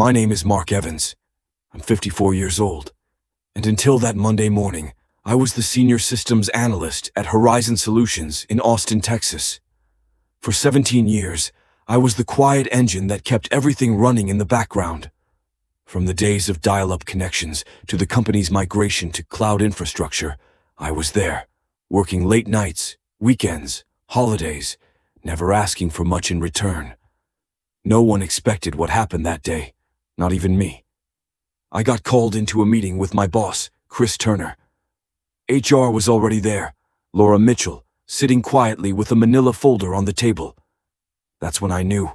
My name is Mark Evans. I'm 54 years old. And until that Monday morning, I was the senior systems analyst at Horizon Solutions in Austin, Texas. For 17 years, I was the quiet engine that kept everything running in the background. From the days of dial-up connections to the company's migration to cloud infrastructure, I was there, working late nights, weekends, holidays, never asking for much in return. No one expected what happened that day, not even me. I got called into a meeting with my boss, Chris Turner. HR was already there, Laura Mitchell, sitting quietly with a manila folder on the table. That's when I knew.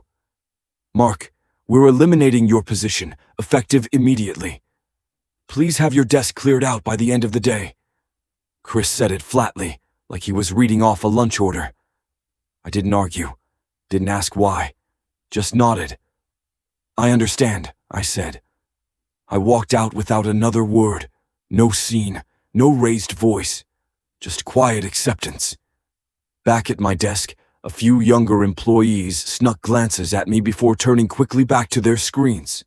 Mark, we're eliminating your position, effective immediately. Please have your desk cleared out by the end of the day. Chris said it flatly, like he was reading off a lunch order. I didn't argue, didn't ask why, just nodded. I understand, I said. I walked out without another word, no scene, no raised voice, just quiet acceptance. Back at my desk, a few younger employees snuck glances at me before turning quickly back to their screens.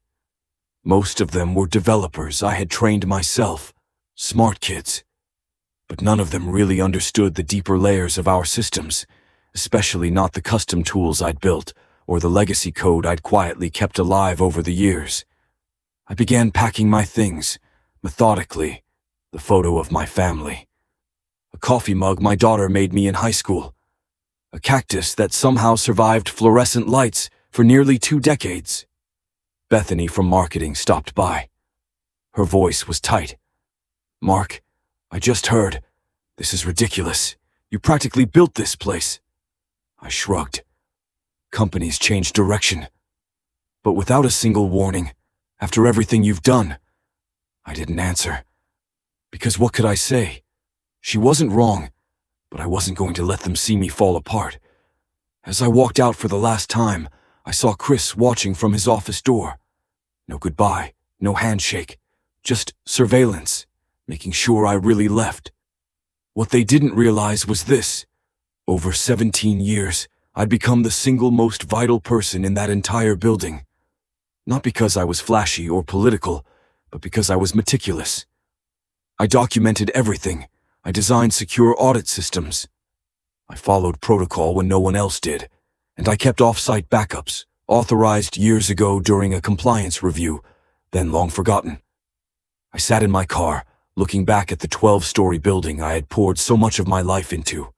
Most of them were developers I had trained myself, smart kids. But none of them really understood the deeper layers of our systems, especially not the custom tools I'd built or the legacy code I'd quietly kept alive over the years. I began packing my things, methodically, the photo of my family. A coffee mug my daughter made me in high school. A cactus that somehow survived fluorescent lights for nearly 2 decades. Bethany from marketing stopped by. Her voice was tight. Mark, I just heard. This is ridiculous. You practically built this place. I shrugged. Companies change direction. But without a single warning, after everything you've done. I didn't answer. Because what could I say? She wasn't wrong, but I wasn't going to let them see me fall apart. As I walked out for the last time, I saw Chris watching from his office door. No goodbye, no handshake, just surveillance, making sure I really left. What they didn't realize was this. Over 17 years, I'd become the single most vital person in that entire building. Not because I was flashy or political, but because I was meticulous. I documented everything. I designed secure audit systems. I followed protocol when no one else did, and I kept off-site backups, authorized years ago during a compliance review, then long forgotten. I sat in my car, looking back at the 12-story building I had poured so much of my life into.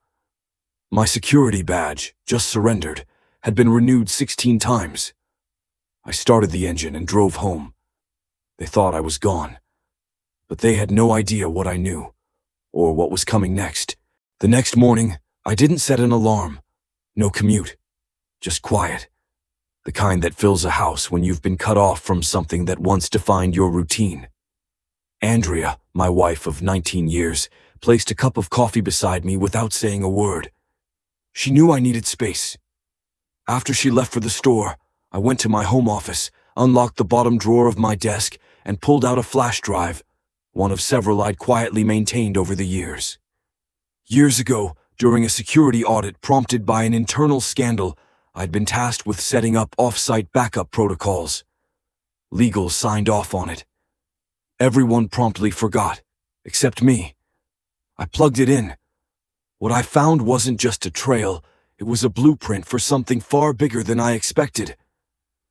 My security badge, just surrendered, had been renewed 16 times. I started the engine and drove home. They thought I was gone. But they had no idea what I knew, or what was coming next. The next morning, I didn't set an alarm. No commute. Just quiet. The kind that fills a house when you've been cut off from something that once defined your routine. Andrea, my wife of 19 years, placed a cup of coffee beside me without saying a word. She knew I needed space. After she left for the store, I went to my home office, unlocked the bottom drawer of my desk, and pulled out a flash drive, one of several I'd quietly maintained over the years. Years ago, during a security audit prompted by an internal scandal, I'd been tasked with setting up off-site backup protocols. Legal signed off on it. Everyone promptly forgot, except me. I plugged it in. What I found wasn't just a trail, it was a blueprint for something far bigger than I expected.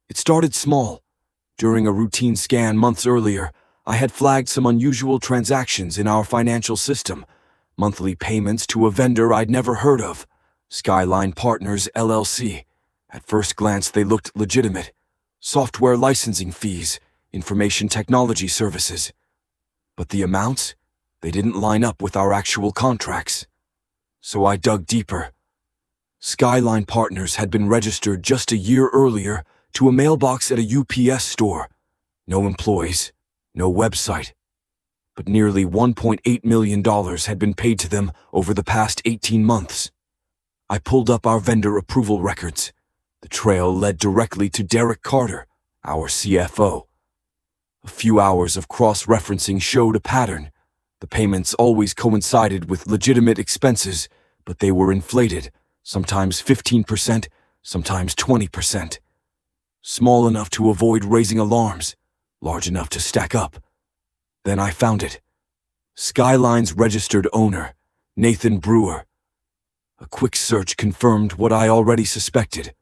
It started small. During a routine scan months earlier, I had flagged some unusual transactions in our financial system, monthly payments to a vendor I'd never heard of, Skyline Partners LLC. At first glance, they looked legitimate. Software licensing fees, information technology services. But the amounts? They didn't line up with our actual contracts. So I dug deeper. Skyline Partners had been registered just a year earlier to a mailbox at a UPS store. No employees, no website. But nearly $1.8 million had been paid to them over the past 18 months. I pulled up our vendor approval records. The trail led directly to Derek Carter, our CFO. A few hours of cross-referencing showed a pattern. The payments always coincided with legitimate expenses, but they were inflated, sometimes 15%, sometimes 20%. Small enough to avoid raising alarms, large enough to stack up. Then I found it. Skyline's registered owner, Nathan Brewer. A quick search confirmed what I already suspected.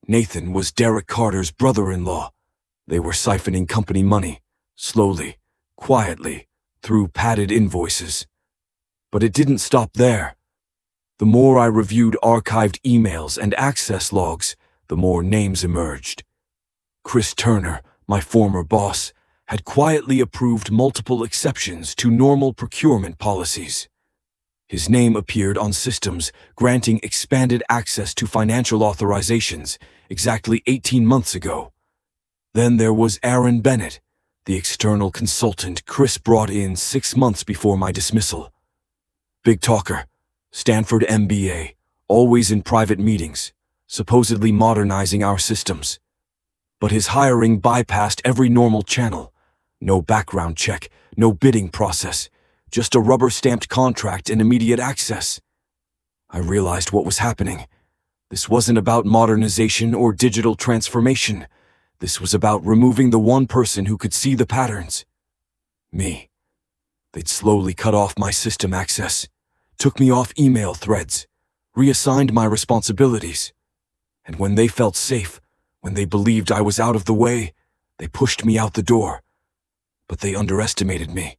Nathan was Derek Carter's brother-in-law. They were siphoning company money, slowly, quietly, through padded invoices. But it didn't stop there. The more I reviewed archived emails and access logs, the more names emerged. Chris Turner, my former boss, had quietly approved multiple exceptions to normal procurement policies. His name appeared on systems granting expanded access to financial authorizations exactly 18 months ago. Then there was Aaron Bennett, the external consultant Chris brought in 6 months before my dismissal. Big talker, Stanford MBA, always in private meetings, supposedly modernizing our systems. But his hiring bypassed every normal channel. No background check, no bidding process, just a rubber-stamped contract and immediate access. I realized what was happening. This wasn't about modernization or digital transformation. This was about removing the one person who could see the patterns. Me. They'd slowly cut off my system access, took me off email threads, reassigned my responsibilities. And when they felt safe, when they believed I was out of the way, they pushed me out the door. But they underestimated me.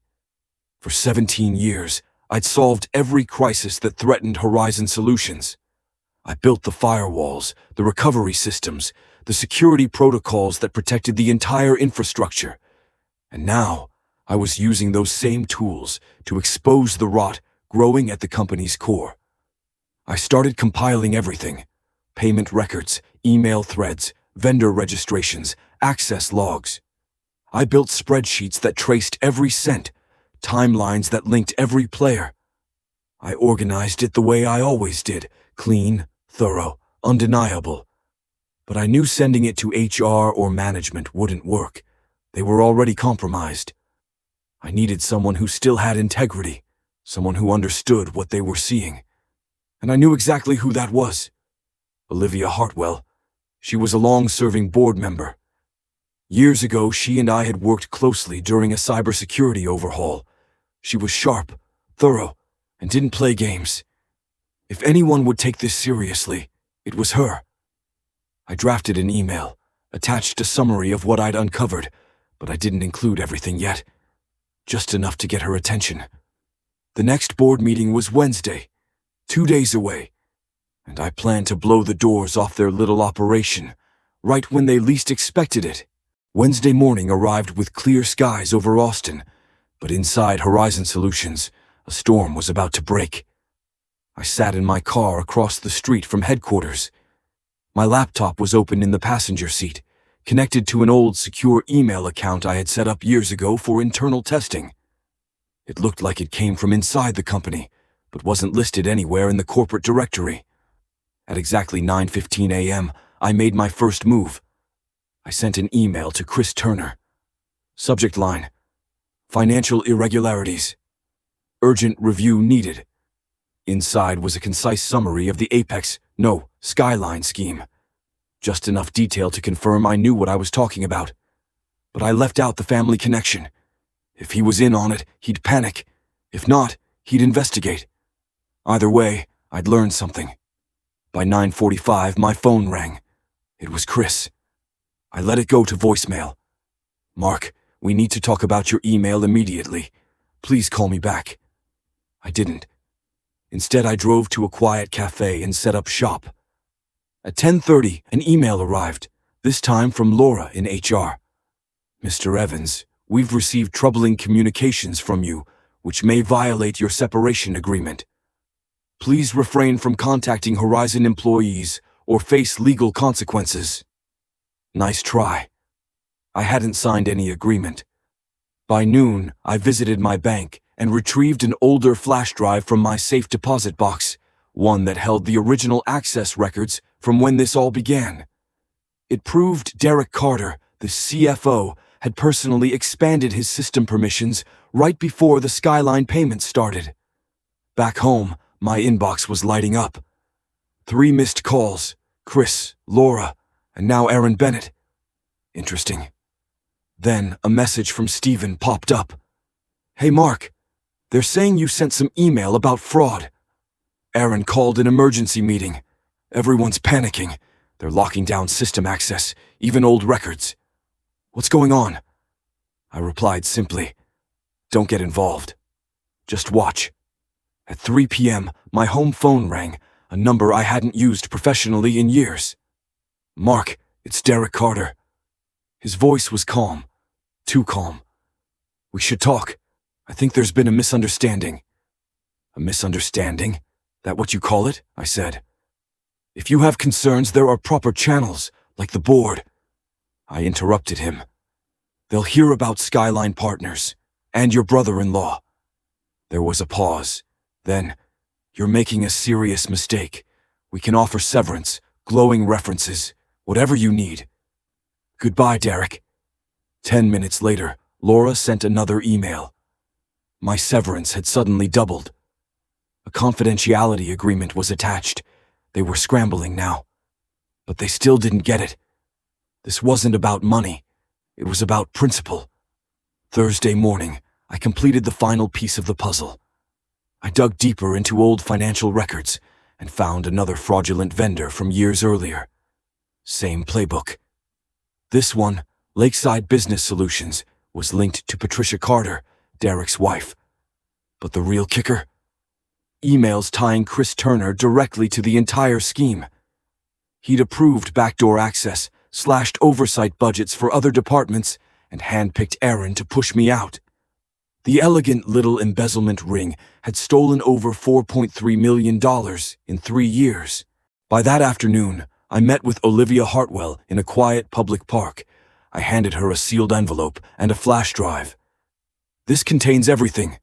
For 17 years, I'd solved every crisis that threatened Horizon Solutions. I built the firewalls, the recovery systems, the security protocols that protected the entire infrastructure. And now, I was using those same tools to expose the rot growing at the company's core. I started compiling everything: payment records, email threads, vendor registrations, access logs. I built spreadsheets that traced every cent, timelines that linked every player. I organized it the way I always did: clean, thorough, undeniable. But I knew sending it to HR or management wouldn't work. They were already compromised. I needed someone who still had integrity, someone who understood what they were seeing. And I knew exactly who that was. Olivia Hartwell. She was a long-serving board member. Years ago, she and I had worked closely during a cybersecurity overhaul. She was sharp, thorough, and didn't play games. If anyone would take this seriously, it was her. I drafted an email, attached a summary of what I'd uncovered, but I didn't include everything yet. Just enough to get her attention. The next board meeting was Wednesday, 2 days away, and I planned to blow the doors off their little operation, right when they least expected it. Wednesday morning arrived with clear skies over Austin, but inside Horizon Solutions, a storm was about to break. I sat in my car across the street from headquarters. My laptop was open in the passenger seat, connected to an old secure email account I had set up years ago for internal testing. It looked like it came from inside the company, but wasn't listed anywhere in the corporate directory. At exactly 9:15 a.m., I made my first move. I sent an email to Chris Turner. Subject line: Financial irregularities. Urgent review needed. Inside was a concise summary of the Skyline scheme. Just enough detail to confirm I knew what I was talking about. But I left out the family connection. If he was in on it, he'd panic. If not, he'd investigate. Either way, I'd learned something. By 9:45, my phone rang. It was Chris. I let it go to voicemail. "Mark, we need to talk about your email immediately. Please call me back." I didn't. Instead, I drove to a quiet cafe and set up shop. At 10:30, an email arrived, this time from Laura in HR. "Mr. Evans, we've received troubling communications from you, which may violate your separation agreement. Please refrain from contacting Horizon employees or face legal consequences." Nice try. I hadn't signed any agreement. By noon, I visited my bank and retrieved an older flash drive from my safe deposit box, one that held the original access records from when this all began. It proved Derek Carter, the CFO, had personally expanded his system permissions right before the Skyline payments started. Back home, my inbox was lighting up. 3 missed calls: Chris, Laura, And now Aaron Bennett. Interesting. Then a message from Steven popped up. Hey Mark, they're saying you sent some email about fraud. Aaron called an emergency meeting. Everyone's panicking. They're locking down system access, even old records. What's going on? I replied simply, don't get involved. Just watch. At 3 p.m., my home phone rang, a number I hadn't used professionally in years. Mark, it's Derek Carter. His voice was calm. Too calm. We should talk. I think there's been a misunderstanding. A misunderstanding? That what you call it? I said. If you have concerns, there are proper channels, like the board. I interrupted him. They'll hear about Skyline Partners, and your brother-in-law. There was a pause. Then, you're making a serious mistake. We can offer severance, glowing references, whatever you need. Goodbye, Derek. 10 minutes later, Laura sent another email. My severance had suddenly doubled. A confidentiality agreement was attached. They were scrambling now. But they still didn't get it. This wasn't about money. It was about principle. Thursday morning, I completed the final piece of the puzzle. I dug deeper into old financial records and found another fraudulent vendor from years earlier. Same playbook. This one, Lakeside Business Solutions, was linked to Patricia Carter, Derek's wife. But the real kicker? Emails tying Chris Turner directly to the entire scheme. He'd approved backdoor access, slashed oversight budgets for other departments, and handpicked Aaron to push me out. The elegant little embezzlement ring had stolen over $4.3 million in 3 years. By that afternoon, I met with Olivia Hartwell in a quiet public park. I handed her a sealed envelope and a flash drive. This contains everything.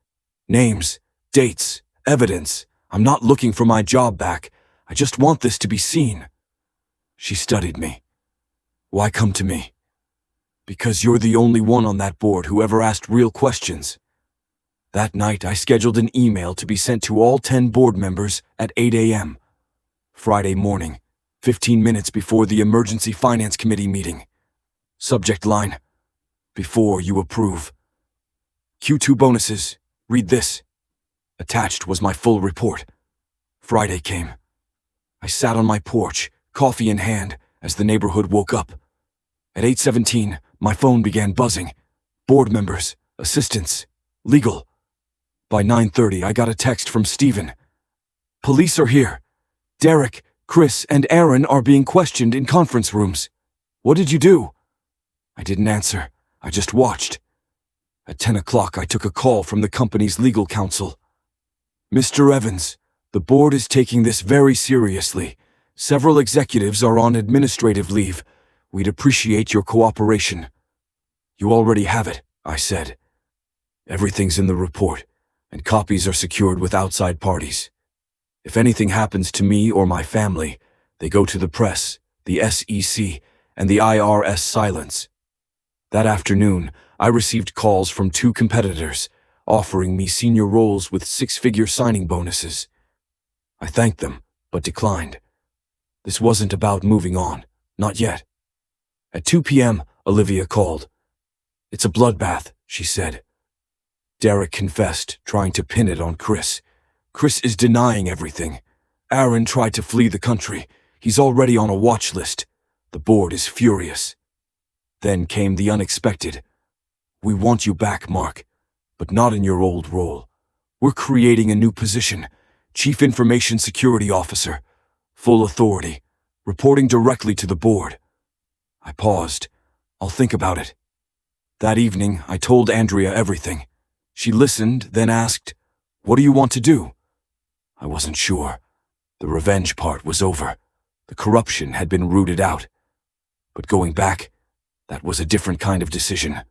Names, dates, evidence. I'm not looking for my job back. I just want this to be seen. She studied me. Why come to me? Because you're the only one on that board who ever asked real questions. That night, I scheduled an email to be sent to all 10 board members at 8 a.m. Friday morning, 15 minutes before the Emergency Finance Committee meeting. Subject line: before you approve. Q2 bonuses. Read this. Attached was my full report. Friday came. I sat on my porch, coffee in hand, as the neighborhood woke up. At 8:17, my phone began buzzing. Board members, assistants, legal. By 9:30, I got a text from Steven. Police are here. Derek, Chris, and Aaron are being questioned in conference rooms. What did you do? I didn't answer. I just watched. At 10 o'clock, I took a call from the company's legal counsel. Mr. Evans, the board is taking this very seriously. Several executives are on administrative leave. We'd appreciate your cooperation. You already have it, I said. Everything's in the report, and copies are secured with outside parties. If anything happens to me or my family, they go to the press, the SEC, and the IRS silence. That afternoon, I received calls from 2 competitors, offering me senior roles with 6-figure signing bonuses. I thanked them, but declined. This wasn't about moving on, not yet. At 2 p.m., Olivia called. It's a bloodbath, she said. Derek confessed, trying to pin it on Chris. Chris is denying everything. Aaron tried to flee the country. He's already on a watch list. The board is furious. Then came the unexpected. We want you back, Mark, but not in your old role. We're creating a new position, Chief Information Security Officer. Full authority, reporting directly to the board. I paused. I'll think about it. That evening, I told Andrea everything. She listened, then asked, What do you want to do? I wasn't sure. The revenge part was over. The corruption had been rooted out. But going back, that was a different kind of decision.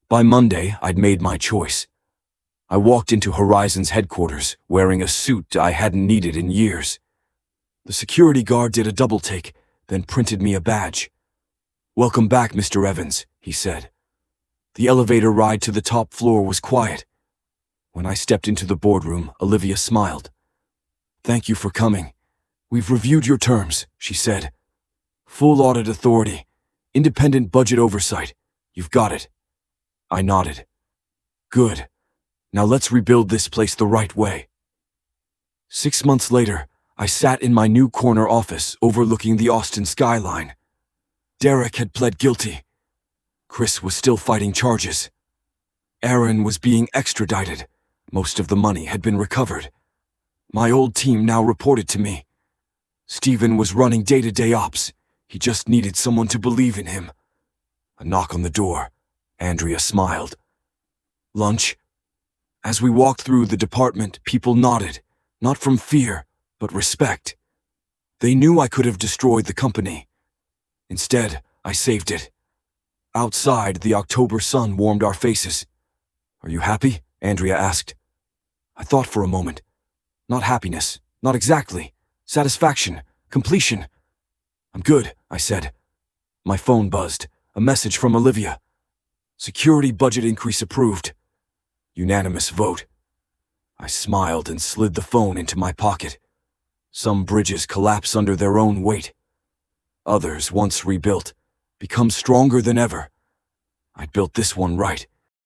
By Monday, I'd made my choice. I walked into Horizon's headquarters, wearing a suit I hadn't needed in years. The security guard did a double-take, then printed me a badge. Welcome back, Mr. Evans, he said. The elevator ride to the top floor was quiet. When I stepped into the boardroom, Olivia smiled. Thank you for coming. We've reviewed your terms, she said. Full audit authority. Independent budget oversight. You've got it. I nodded. Good. Now let's rebuild this place the right way. 6 months later, I sat in my new corner office overlooking the Austin skyline. Derek had pled guilty. Chris was still fighting charges. Aaron was being extradited. Most of the money had been recovered. My old team now reported to me. Stephen was running day-to-day ops. He just needed someone to believe in him. A knock on the door. Andrea smiled. Lunch? As we walked through the department, people nodded, not from fear, but respect. They knew I could have destroyed the company. Instead, I saved it. Outside, the October sun warmed our faces. Are you happy? Andrea asked. I thought for a moment. Not happiness, not exactly. Satisfaction, completion. I'm good, I said. My phone buzzed. A message from Olivia. Security budget increase approved. Unanimous vote. I smiled and slid the phone into my pocket. Some bridges collapse under their own weight. Others, once rebuilt, become stronger than ever. I'd built this one right.